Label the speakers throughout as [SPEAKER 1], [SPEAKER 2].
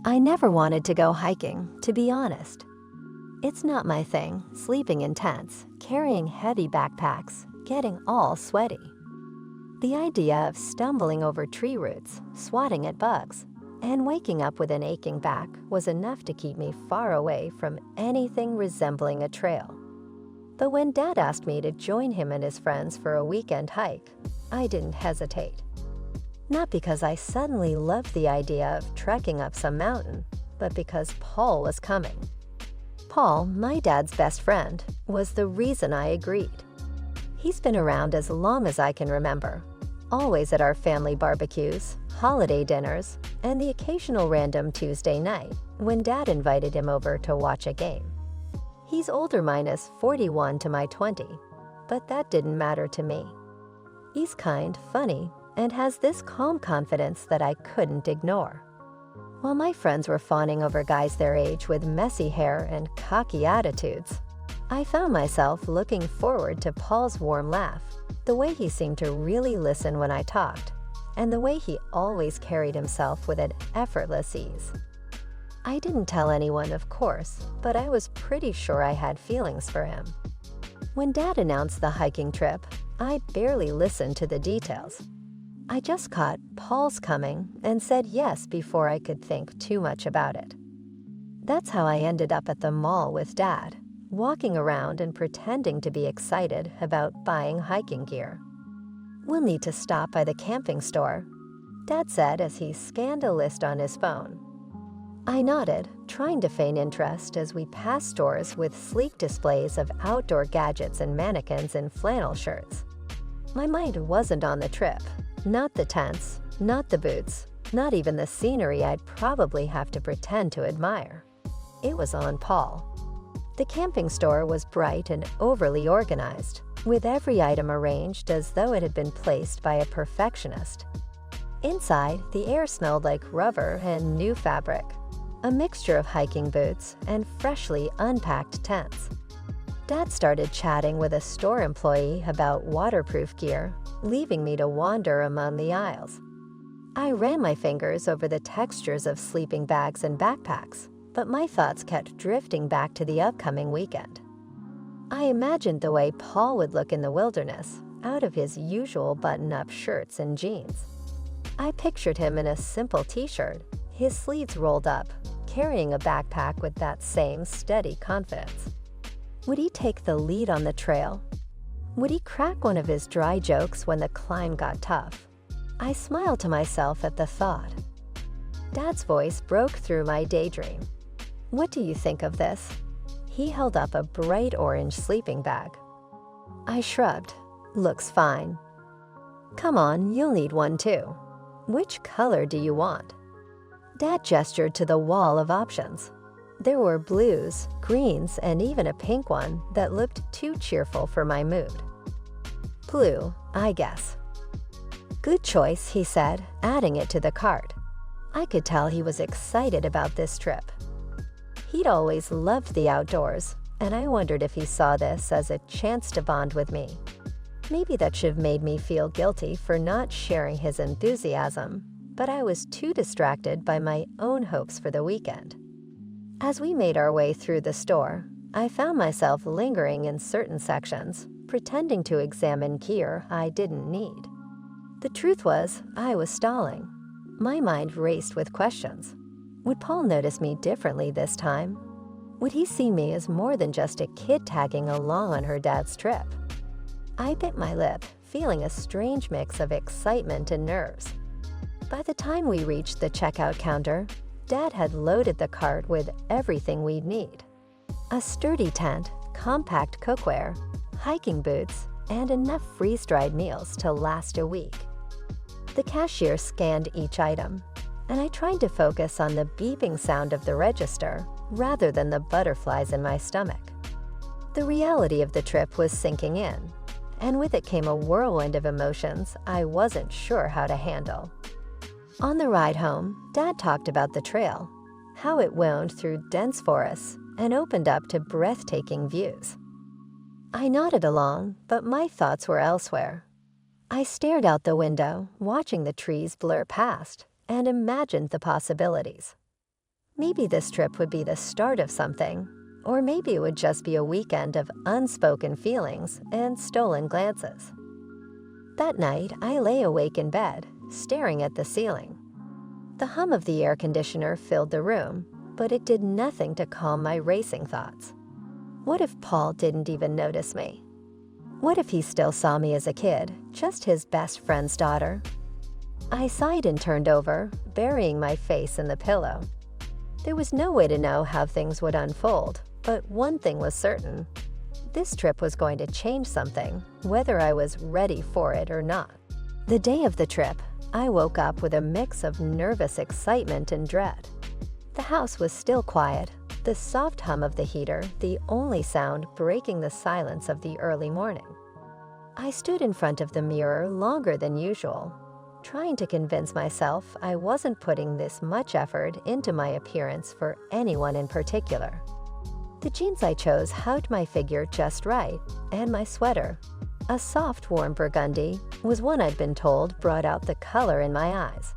[SPEAKER 1] I never wanted to go hiking, to be honest. It's not my thing, sleeping in tents, carrying heavy backpacks, getting all sweaty. The idea of stumbling over tree roots, swatting at bugs, and waking up with an aching back was enough to keep me far away from anything resembling a trail. But when Dad asked me to join him and his friends for a weekend hike, I didn't hesitate. Not because I suddenly loved the idea of trekking up some mountain, but because Paul was coming. Paul, my dad's best friend, was the reason I agreed. He's been around as long as I can remember, always at our family barbecues, holiday dinners, and the occasional random Tuesday night when Dad invited him over to watch a game. He's older minus 41 to my 20, but that didn't matter to me. He's kind, funny, and has this calm confidence that I couldn't ignore. While my friends were fawning over guys their age with messy hair and cocky attitudes, I found myself looking forward to Paul's warm laugh, the way he seemed to really listen when I talked, and the way he always carried himself with an effortless ease. I didn't tell anyone, of course, but I was pretty sure I had feelings for him. When Dad announced the hiking trip, I barely listened to the details. I just caught Paul's coming and said yes before I could think too much about it. That's how I ended up at the mall with Dad, walking around and pretending to be excited about buying hiking gear. "We'll need to stop by the camping store," Dad said as he scanned a list on his phone. I nodded, trying to feign interest as we passed stores with sleek displays of outdoor gadgets and mannequins in flannel shirts. My mind wasn't on the trip, not the tents, not the boots, not even the scenery I'd probably have to pretend to admire. It was on Paul. The camping store was bright and overly organized, with every item arranged as though it had been placed by a perfectionist. Inside, the air smelled like rubber and new fabric, a mixture of hiking boots and freshly unpacked tents. Dad started chatting with a store employee about waterproof gear, leaving me to wander among the aisles. I ran my fingers over the textures of sleeping bags and backpacks, but my thoughts kept drifting back to the upcoming weekend. I imagined the way Paul would look in the wilderness, out of his usual button-up shirts and jeans. I pictured him in a simple t-shirt, his sleeves rolled up, carrying a backpack with that same steady confidence. Would he take the lead on the trail? Would he crack one of his dry jokes when the climb got tough? I smiled to myself at the thought. Dad's voice broke through my daydream. "What do you think of this?" He held up a bright orange sleeping bag. I shrugged. "Looks fine." "Come on, you'll need one too. Which color do you want?" Dad gestured to the wall of options. There were blues, greens, and even a pink one that looked too cheerful for my mood. "Blue, I guess." "Good choice," he said, adding it to the cart. I could tell he was excited about this trip. He'd always loved the outdoors, and I wondered if he saw this as a chance to bond with me. Maybe that should have made me feel guilty for not sharing his enthusiasm, but I was too distracted by my own hopes for the weekend. As we made our way through the store, I found myself lingering in certain sections, pretending to examine gear I didn't need. The truth was, I was stalling. My mind raced with questions. Would Paul notice me differently this time? Would he see me as more than just a kid tagging along on her dad's trip? I bit my lip, feeling a strange mix of excitement and nerves. By the time we reached the checkout counter, Dad had loaded the cart with everything we'd need. A sturdy tent, compact cookware, hiking boots, and enough freeze-dried meals to last a week. The cashier scanned each item, and I tried to focus on the beeping sound of the register rather than the butterflies in my stomach. The reality of the trip was sinking in, and with it came a whirlwind of emotions I wasn't sure how to handle. On the ride home, Dad talked about the trail, how it wound through dense forests and opened up to breathtaking views. I nodded along, but my thoughts were elsewhere. I stared out the window, watching the trees blur past, and imagined the possibilities. Maybe this trip would be the start of something, or maybe it would just be a weekend of unspoken feelings and stolen glances. That night, I lay awake in bed, staring at the ceiling. The hum of the air conditioner filled the room, but it did nothing to calm my racing thoughts. What if Paul didn't even notice me? What if he still saw me as a kid, just his best friend's daughter? I sighed and turned over, burying my face in the pillow. There was no way to know how things would unfold, but one thing was certain. This trip was going to change something, whether I was ready for it or not. The day of the trip, I woke up with a mix of nervous excitement and dread. The house was still quiet, the soft hum of the heater the only sound breaking the silence of the early morning. I stood in front of the mirror longer than usual, trying to convince myself I wasn't putting this much effort into my appearance for anyone in particular. The jeans I chose hugged my figure just right, and my sweater, a soft warm burgundy, was one I'd been told brought out the color in my eyes.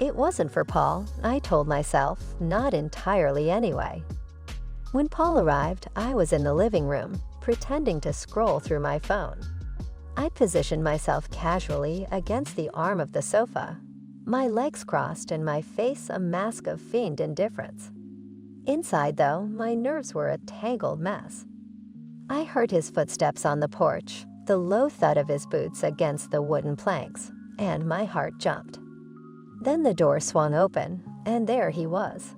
[SPEAKER 1] It wasn't for Paul, I told myself, not entirely anyway. When Paul arrived, I was in the living room, pretending to scroll through my phone. I positioned myself casually against the arm of the sofa, my legs crossed and my face a mask of feigned indifference. Inside, though, my nerves were a tangled mess. I heard his footsteps on the porch, the low thud of his boots against the wooden planks, and my heart jumped. Then the door swung open, and there he was.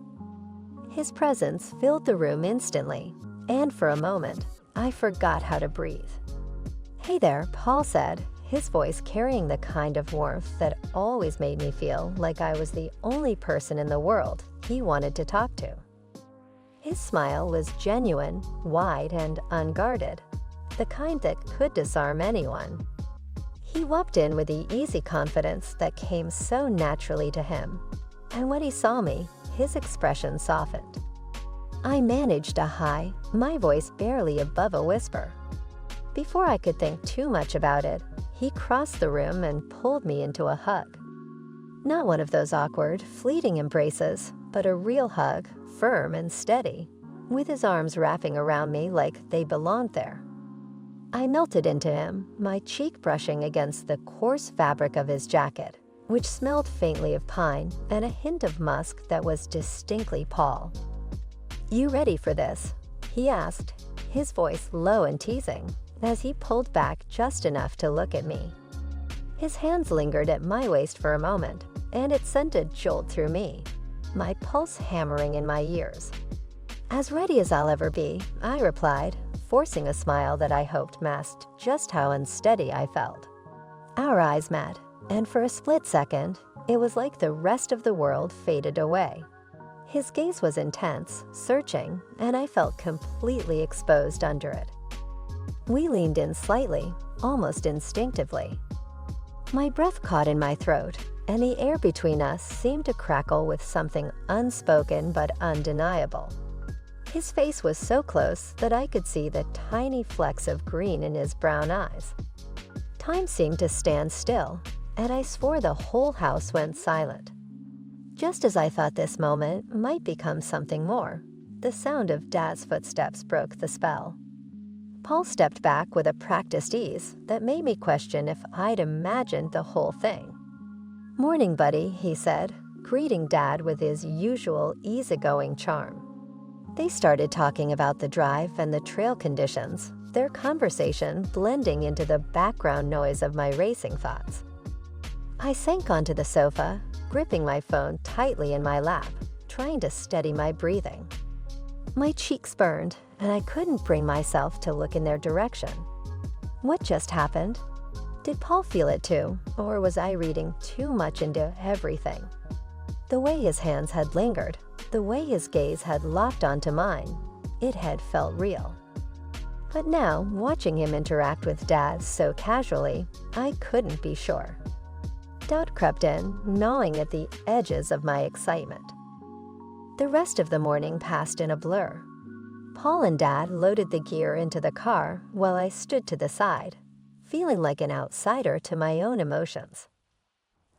[SPEAKER 1] His presence filled the room instantly, and for a moment, I forgot how to breathe. "Hey there," Paul said, his voice carrying the kind of warmth that always made me feel like I was the only person in the world he wanted to talk to. His smile was genuine, wide, and unguarded, the kind that could disarm anyone. He walked in with the easy confidence that came so naturally to him, and when he saw me, his expression softened. I managed a high, my voice barely above a whisper. Before I could think too much about it, he crossed the room and pulled me into a hug. Not one of those awkward, fleeting embraces, but a real hug, firm and steady, with his arms wrapping around me like they belonged there. I melted into him, my cheek brushing against the coarse fabric of his jacket, which smelled faintly of pine and a hint of musk that was distinctly Paul. "You ready for this?" he asked, his voice low and teasing, as he pulled back just enough to look at me. His hands lingered at my waist for a moment, and it sent a jolt through me, my pulse hammering in my ears. "As ready as I'll ever be," I replied, forcing a smile that I hoped masked just how unsteady I felt. Our eyes met, and for a split second, it was like the rest of the world faded away. His gaze was intense, searching, and I felt completely exposed under it. We leaned in slightly, almost instinctively. My breath caught in my throat, and the air between us seemed to crackle with something unspoken but undeniable. His face was so close that I could see the tiny flecks of green in his brown eyes. Time seemed to stand still, and I swore the whole house went silent. Just as I thought this moment might become something more, the sound of Dad's footsteps broke the spell. Paul stepped back with a practiced ease that made me question if I'd imagined the whole thing. "Morning, buddy," he said, greeting Dad with his usual easygoing charm. They started talking about the drive and the trail conditions, their conversation blending into the background noise of my racing thoughts. I sank onto the sofa, gripping my phone tightly in my lap, trying to steady my breathing. My cheeks burned, and I couldn't bring myself to look in their direction. What just happened? Did Paul feel it too, or was I reading too much into everything? The way his hands had lingered, the way his gaze had locked onto mine, it had felt real. But now, watching him interact with Dad so casually, I couldn't be sure. Doubt crept in, gnawing at the edges of my excitement. The rest of the morning passed in a blur. Paul and Dad loaded the gear into the car while I stood to the side, feeling like an outsider to my own emotions.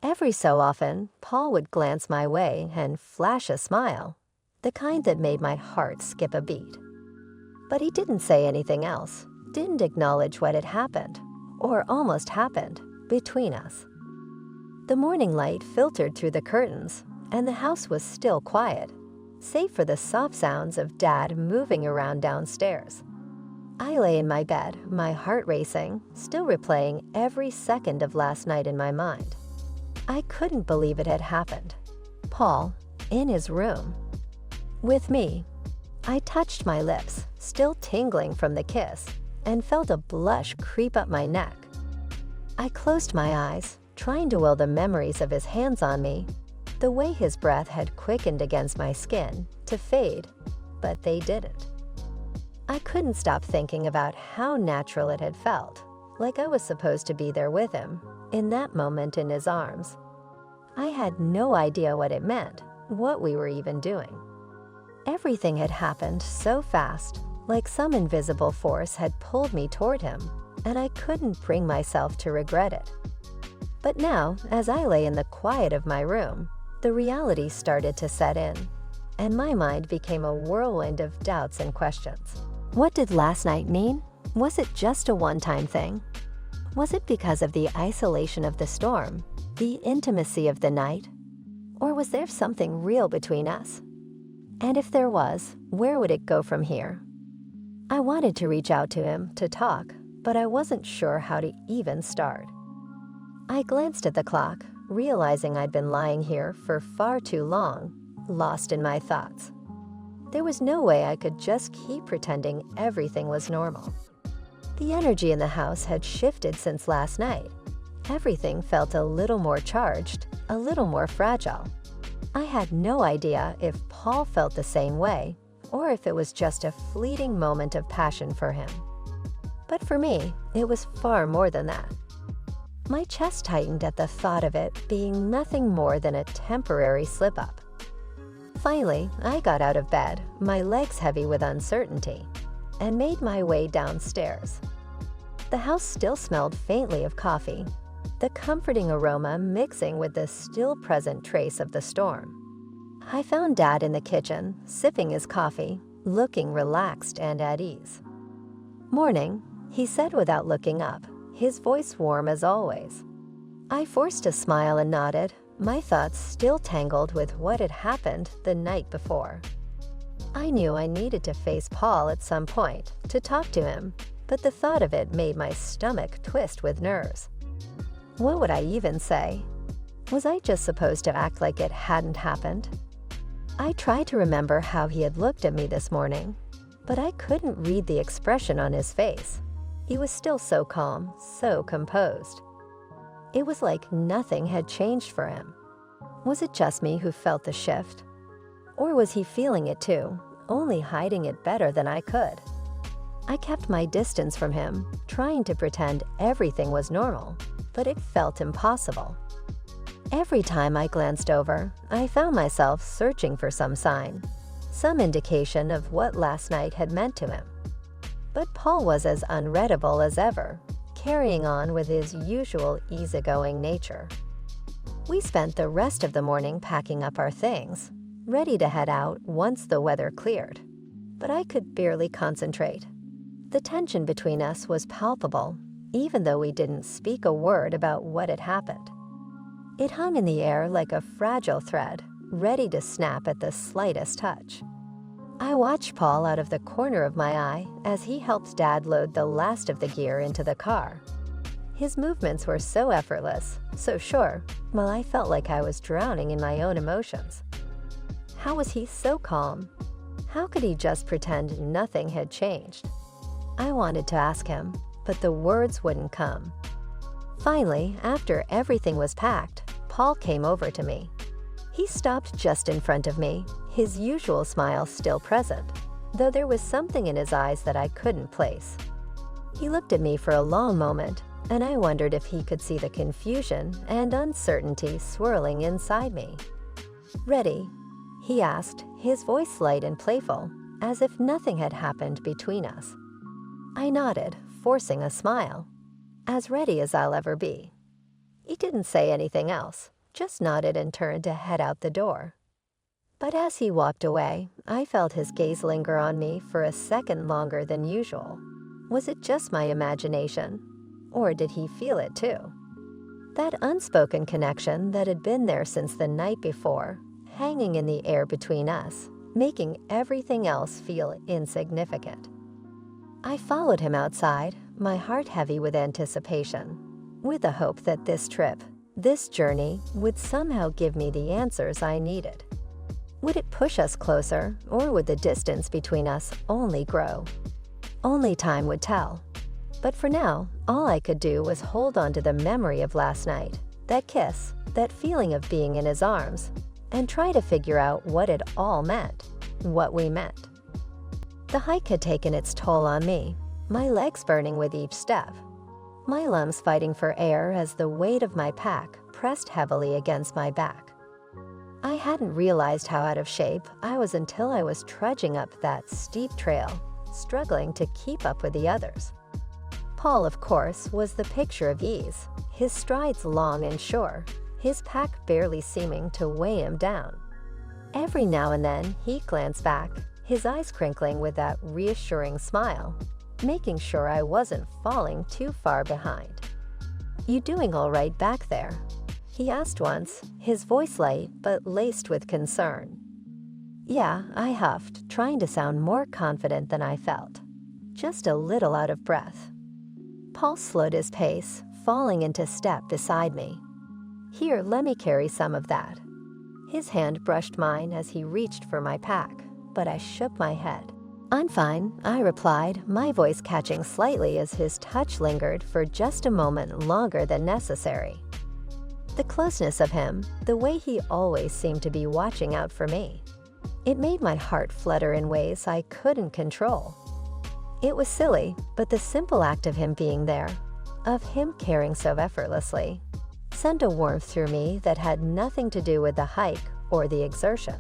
[SPEAKER 1] Every so often, Paul would glance my way and flash a smile, the kind that made my heart skip a beat. But he didn't say anything else, didn't acknowledge what had happened, or almost happened, between us. The morning light filtered through the curtains, and the house was still quiet, save for the soft sounds of Dad moving around downstairs. I lay in my bed, my heart racing, still replaying every second of last night in my mind. I couldn't believe it had happened. Paul, in his room, with me. I touched my lips, still tingling from the kiss, and felt a blush creep up my neck. I closed my eyes, trying to will the memories of his hands on me, the way his breath had quickened against my skin, to fade, but they didn't. I couldn't stop thinking about how natural it had felt, like I was supposed to be there with him, in that moment in his arms. I had no idea what it meant, what we were even doing. Everything had happened so fast, like some invisible force had pulled me toward him, and I couldn't bring myself to regret it. But now, as I lay in the quiet of my room, the reality started to set in, and my mind became a whirlwind of doubts and questions. What did last night mean? Was it just a one-time thing? Was it because of the isolation of the storm, the intimacy of the night? Or was there something real between us? And if there was, where would it go from here? I wanted to reach out to him to talk, but I wasn't sure how to even start. I glanced at the clock, realizing I'd been lying here for far too long, lost in my thoughts. There was no way I could just keep pretending everything was normal. The energy in the house had shifted since last night. Everything felt a little more charged, a little more fragile. I had no idea if Paul felt the same way, or if it was just a fleeting moment of passion for him. But for me, it was far more than that. My chest tightened at the thought of it being nothing more than a temporary slip-up. Finally, I got out of bed, my legs heavy with uncertainty, and made my way downstairs. The house still smelled faintly of coffee, the comforting aroma mixing with the still-present trace of the storm. I found Dad in the kitchen, sipping his coffee, looking relaxed and at ease. "Morning," he said without looking up, his voice warm as always. I forced a smile and nodded, my thoughts still tangled with what had happened the night before. I knew I needed to face Paul at some point, to talk to him, but the thought of it made my stomach twist with nerves. What would I even say? Was I just supposed to act like it hadn't happened? I tried to remember how he had looked at me this morning, but I couldn't read the expression on his face. He was still so calm, so composed. It was like nothing had changed for him. Was it just me who felt the shift? Or was he feeling it too, only hiding it better than I could? I kept my distance from him, trying to pretend everything was normal, but it felt impossible. Every time I glanced over, I found myself searching for some sign, some indication of what last night had meant to him. But Paul was as unreadable as ever, carrying on with his usual easygoing nature. We spent the rest of the morning packing up our things, ready to head out once the weather cleared. But I could barely concentrate. The tension between us was palpable, even though we didn't speak a word about what had happened. It hung in the air like a fragile thread, ready to snap at the slightest touch. I watched Paul out of the corner of my eye as he helped Dad load the last of the gear into the car. His movements were so effortless, so sure, while I felt like I was drowning in my own emotions. How was he so calm? How could he just pretend nothing had changed? I wanted to ask him, but the words wouldn't come. Finally, after everything was packed, Paul came over to me. He stopped just in front of me, his usual smile still present, though there was something in his eyes that I couldn't place. He looked at me for a long moment, and I wondered if he could see the confusion and uncertainty swirling inside me. "Ready?" he asked, his voice light and playful, as if nothing had happened between us. I nodded, forcing a smile. As ready as I'll ever be. He didn't say anything else, just nodded and turned to head out the door. But as he walked away, I felt his gaze linger on me for a second longer than usual. Was it just my imagination? Or did he feel it too? That unspoken connection that had been there since the night before, hanging in the air between us, making everything else feel insignificant. I followed him outside, my heart heavy with anticipation, with the hope that this trip, this journey, would somehow give me the answers I needed. Would it push us closer, or would the distance between us only grow? Only time would tell. But for now, all I could do was hold on to the memory of last night, that kiss, that feeling of being in his arms, and try to figure out what it all meant, what we meant. The hike had taken its toll on me, my legs burning with each step, my lungs fighting for air as the weight of my pack pressed heavily against my back. I hadn't realized how out of shape I was until I was trudging up that steep trail, struggling to keep up with the others. Paul, of course, was the picture of ease, his strides long and sure, his pack barely seeming to weigh him down. Every now and then, he glanced back, his eyes crinkling with that reassuring smile, making sure I wasn't falling too far behind. "You doing all right back there?" he asked once, his voice light but laced with concern. "Yeah," I huffed, trying to sound more confident than I felt, just a little out of breath. Paul slowed his pace, falling into step beside me. "Here, let me carry some of that." His hand brushed mine as he reached for my pack, but I shook my head. "I'm fine," I replied, my voice catching slightly as his touch lingered for just a moment longer than necessary. The closeness of him, the way he always seemed to be watching out for me, it made my heart flutter in ways I couldn't control. It was silly, but the simple act of him being there, of him caring so effortlessly, sent a warmth through me that had nothing to do with the hike or the exertion.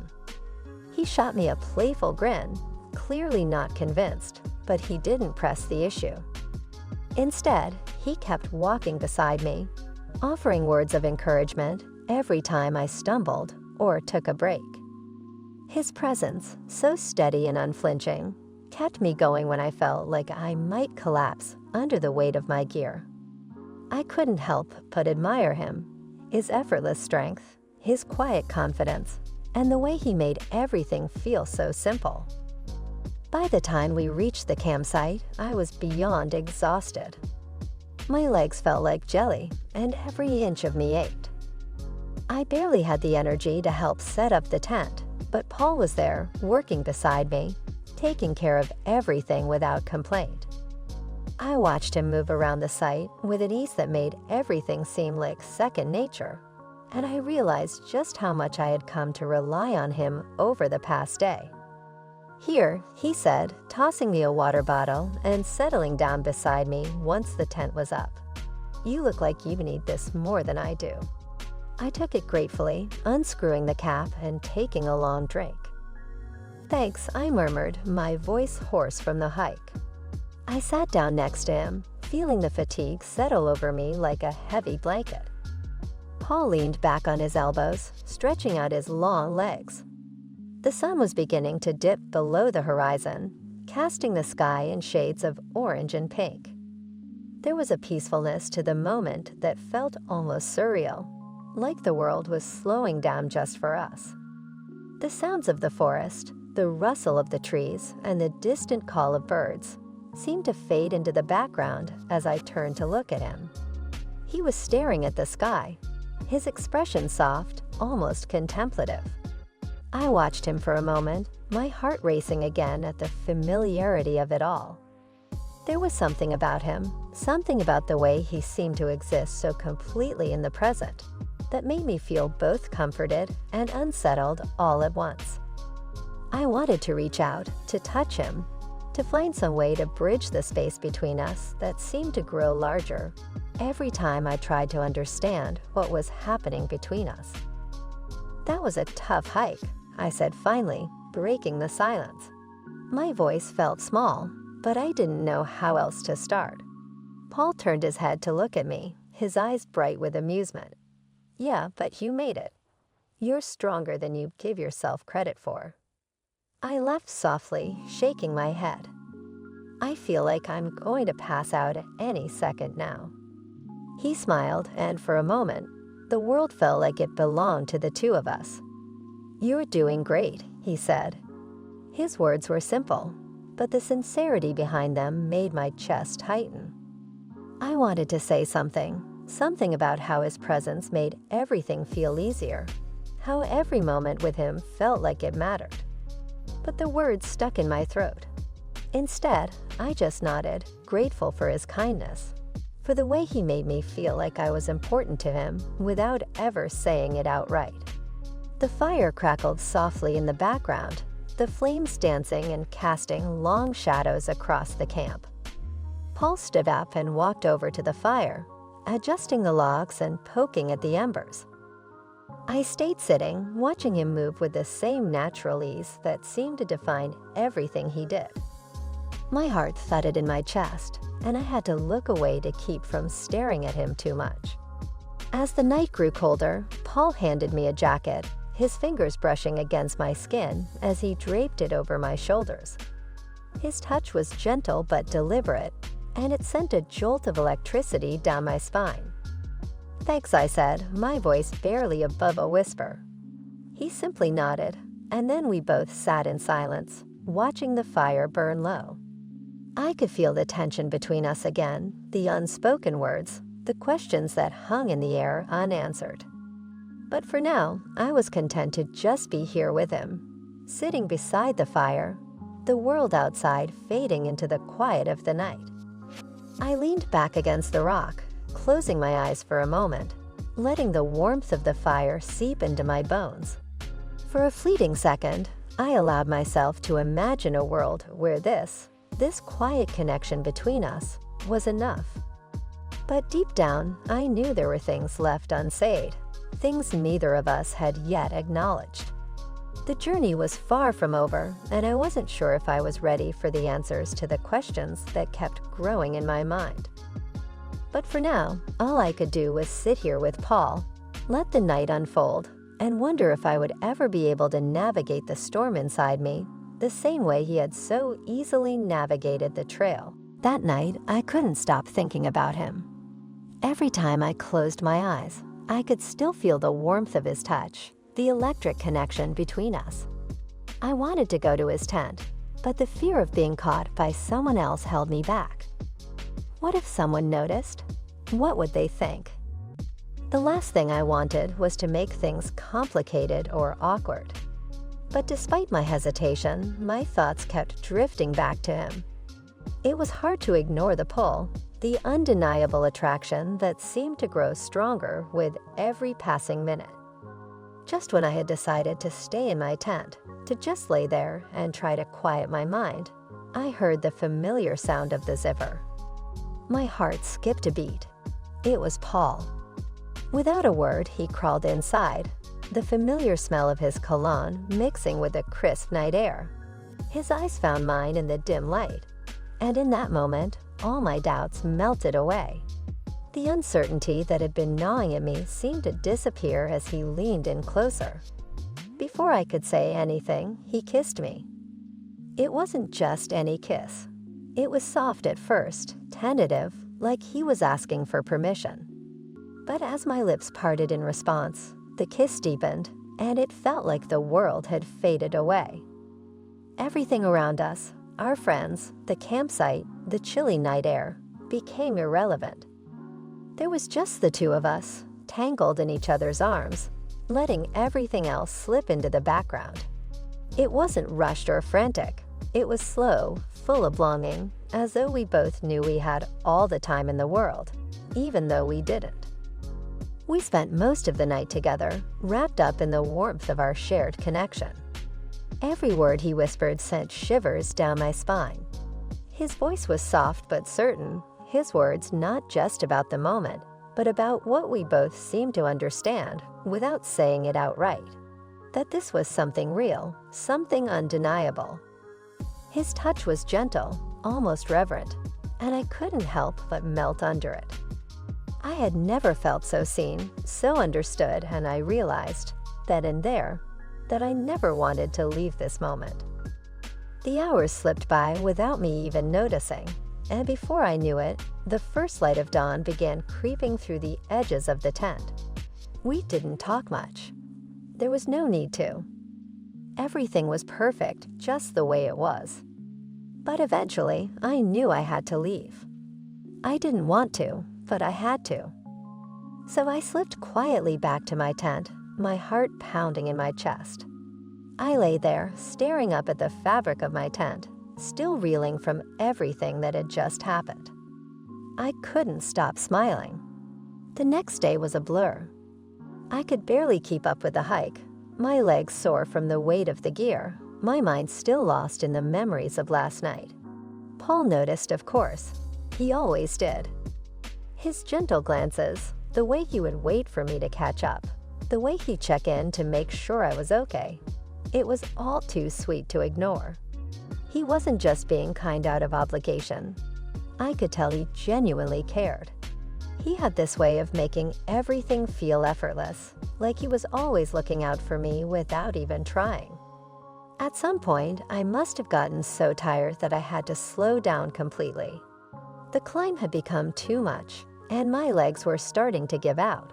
[SPEAKER 1] He shot me a playful grin, clearly not convinced, but he didn't press the issue. Instead, he kept walking beside me, offering words of encouragement every time I stumbled or took a break. His presence, so steady and unflinching, kept me going when I felt like I might collapse under the weight of my gear. I couldn't help but admire him, his effortless strength, his quiet confidence, and the way he made everything feel so simple. By the time we reached the campsite, I was beyond exhausted. My legs felt like jelly, and every inch of me ached. I barely had the energy to help set up the tent, but Paul was there, working beside me, taking care of everything without complaint. I watched him move around the site with an ease that made everything seem like second nature, and I realized just how much I had come to rely on him over the past day. "Here," he said, tossing me a water bottle and settling down beside me once the tent was up. "You look like you need this more than I do." I took it gratefully, unscrewing the cap and taking a long drink. "Thanks," I murmured, my voice hoarse from the hike. I sat down next to him, feeling the fatigue settle over me like a heavy blanket. Paul leaned back on his elbows, stretching out his long legs. The sun was beginning to dip below the horizon, casting the sky in shades of orange and pink. There was a peacefulness to the moment that felt almost surreal, like the world was slowing down just for us. The sounds of the forest, the rustle of the trees, and the distant call of birds seemed to fade into the background as I turned to look at him. He was staring at the sky, his expression soft, almost contemplative. I watched him for a moment, my heart racing again at the familiarity of it all. There was something about him, something about the way he seemed to exist so completely in the present, that made me feel both comforted and unsettled all at once. I wanted to reach out, to touch him, to find some way to bridge the space between us that seemed to grow larger every time I tried to understand what was happening between us. "That was a tough hike," I said finally, breaking the silence. My voice felt small, but I didn't know how else to start. Paul turned his head to look at me, his eyes bright with amusement. "Yeah, but you made it." You're stronger than you give yourself credit for." I laughed softly, shaking my head. I feel like I'm going to pass out any second now. He smiled, and for a moment, the world felt like it belonged to the two of us. "You're doing great," he said. His words were simple, but the sincerity behind them made my chest tighten. I wanted to say something about how his presence made everything feel easier, how every moment with him felt like it mattered. But the words stuck in my throat. Instead, I just nodded, grateful for his kindness, for the way he made me feel like I was important to him without ever saying it outright. The fire crackled softly in the background, the flames dancing and casting long shadows across the camp. Paul stood up and walked over to the fire, adjusting the logs and poking at the embers. I stayed sitting, watching him move with the same natural ease that seemed to define everything he did. My heart thudded in my chest, and I had to look away to keep from staring at him too much. As the night grew colder, Paul handed me a jacket, his fingers brushing against my skin as he draped it over my shoulders. His touch was gentle but deliberate, and it sent a jolt of electricity down my spine. "Thanks," I said, my voice barely above a whisper. He simply nodded, and then we both sat in silence, watching the fire burn low. I could feel the tension between us again, the unspoken words, the questions that hung in the air unanswered. But for now, I was content to just be here with him, sitting beside the fire, the world outside fading into the quiet of the night. I leaned back against the rock, closing my eyes for a moment, letting the warmth of the fire seep into my bones. For a fleeting second, I allowed myself to imagine a world where this quiet connection between us was enough. But deep down, I knew there were things left unsaid, things neither of us had yet acknowledged. The journey was far from over, and I wasn't sure if I was ready for the answers to the questions that kept growing in my mind. But for now, all I could do was sit here with Paul, let the night unfold, and wonder if I would ever be able to navigate the storm inside me the same way he had so easily navigated the trail. That night, I couldn't stop thinking about him. Every time I closed my eyes, I could still feel the warmth of his touch, the electric connection between us. I wanted to go to his tent, but the fear of being caught by someone else held me back. What if someone noticed? What would they think? The last thing I wanted was to make things complicated or awkward. But despite my hesitation, my thoughts kept drifting back to him. It was hard to ignore the pull, the undeniable attraction that seemed to grow stronger with every passing minute. Just when I had decided to stay in my tent, to just lay there and try to quiet my mind, I heard the familiar sound of the zipper. My heart skipped a beat. It was Paul. Without a word, he crawled inside, the familiar smell of his cologne mixing with the crisp night air. His eyes found mine in the dim light, and in that moment, all my doubts melted away. The uncertainty that had been gnawing at me seemed to disappear as he leaned in closer. Before I could say anything, he kissed me. It wasn't just any kiss. It was soft at first, tentative, like he was asking for permission. But as my lips parted in response, the kiss deepened, and it felt like the world had faded away. Everything around us, our friends, the campsite, the chilly night air, became irrelevant. There was just the two of us, tangled in each other's arms, letting everything else slip into the background. It wasn't rushed or frantic. It was slow, full of longing, as though we both knew we had all the time in the world, even though we didn't. We spent most of the night together, wrapped up in the warmth of our shared connection. Every word he whispered sent shivers down my spine. His voice was soft but certain, his words not just about the moment, but about what we both seemed to understand without saying it outright. That this was something real, something undeniable. His touch was gentle, almost reverent, and I couldn't help but melt under it. I had never felt so seen, so understood, and I realized then and there, that I never wanted to leave this moment. The hours slipped by without me even noticing, and before I knew it, the first light of dawn began creeping through the edges of the tent. We didn't talk much. There was no need to. Everything was perfect just the way it was. But eventually, I knew I had to leave. I didn't want to, but I had to. So I slipped quietly back to my tent, my heart pounding in my chest. I lay there, staring up at the fabric of my tent, still reeling from everything that had just happened. I couldn't stop smiling. The next day was a blur. I could barely keep up with the hike, my legs sore from the weight of the gear, my mind still lost in the memories of last night. Paul noticed, of course. He always did. His gentle glances, the way he would wait for me to catch up, the way he'd check in to make sure I was okay. It was all too sweet to ignore. He wasn't just being kind out of obligation. I could tell he genuinely cared. He had this way of making everything feel effortless, like he was always looking out for me without even trying. At some point, I must have gotten so tired that I had to slow down completely. The climb had become too much, and my legs were starting to give out.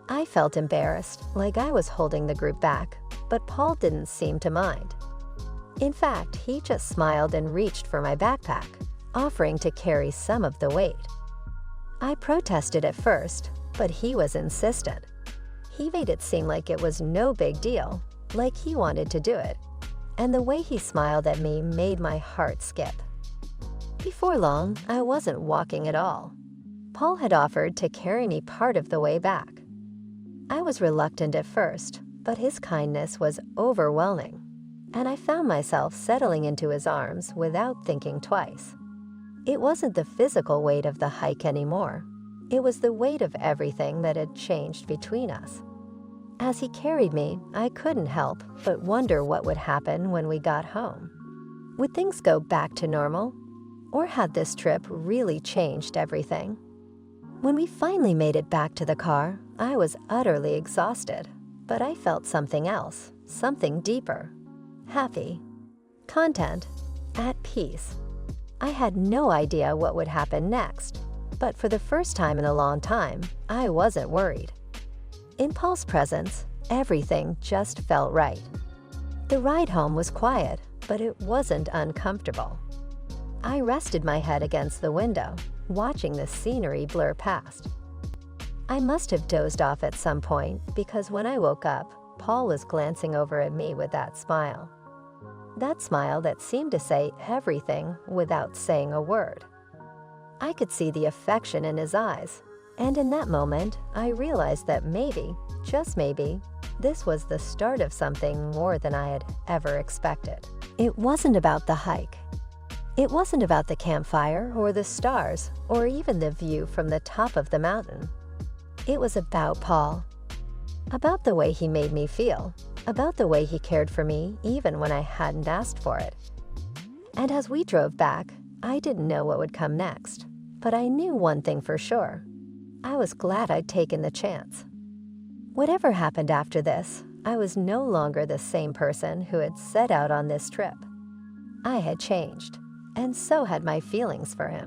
[SPEAKER 1] I felt embarrassed, like I was holding the group back, but Paul didn't seem to mind. In fact, he just smiled and reached for my backpack, offering to carry some of the weight. I protested at first, but he was insistent. He made it seem like it was no big deal, like he wanted to do it, and the way he smiled at me made my heart skip. Before long, I wasn't walking at all. Paul had offered to carry me part of the way back. I was reluctant at first, but his kindness was overwhelming, and I found myself settling into his arms without thinking twice. It wasn't the physical weight of the hike anymore. It was the weight of everything that had changed between us. As he carried me, I couldn't help but wonder what would happen when we got home. Would things go back to normal? Or had this trip really changed everything? When we finally made it back to the car, I was utterly exhausted, but I felt something else, something deeper. Happy, content, at peace. I had no idea what would happen next, but for the first time in a long time, I wasn't worried. In Paul's presence, everything just felt right. The ride home was quiet, but it wasn't uncomfortable. I rested my head against the window, watching the scenery blur past. I must have dozed off at some point because when I woke up, Paul was glancing over at me with that smile. That smile that seemed to say everything without saying a word. I could see the affection in his eyes, and in that moment, I realized that maybe, just maybe, this was the start of something more than I had ever expected. It wasn't about the hike. It wasn't about the campfire or the stars or even the view from the top of the mountain. It was about Paul. About the way he made me feel. About the way he cared for me even when I hadn't asked for it. And as we drove back, I didn't know what would come next, but I knew one thing for sure. I was glad I'd taken the chance. Whatever happened after this, I was no longer the same person who had set out on this trip. I had changed, and so had my feelings for him.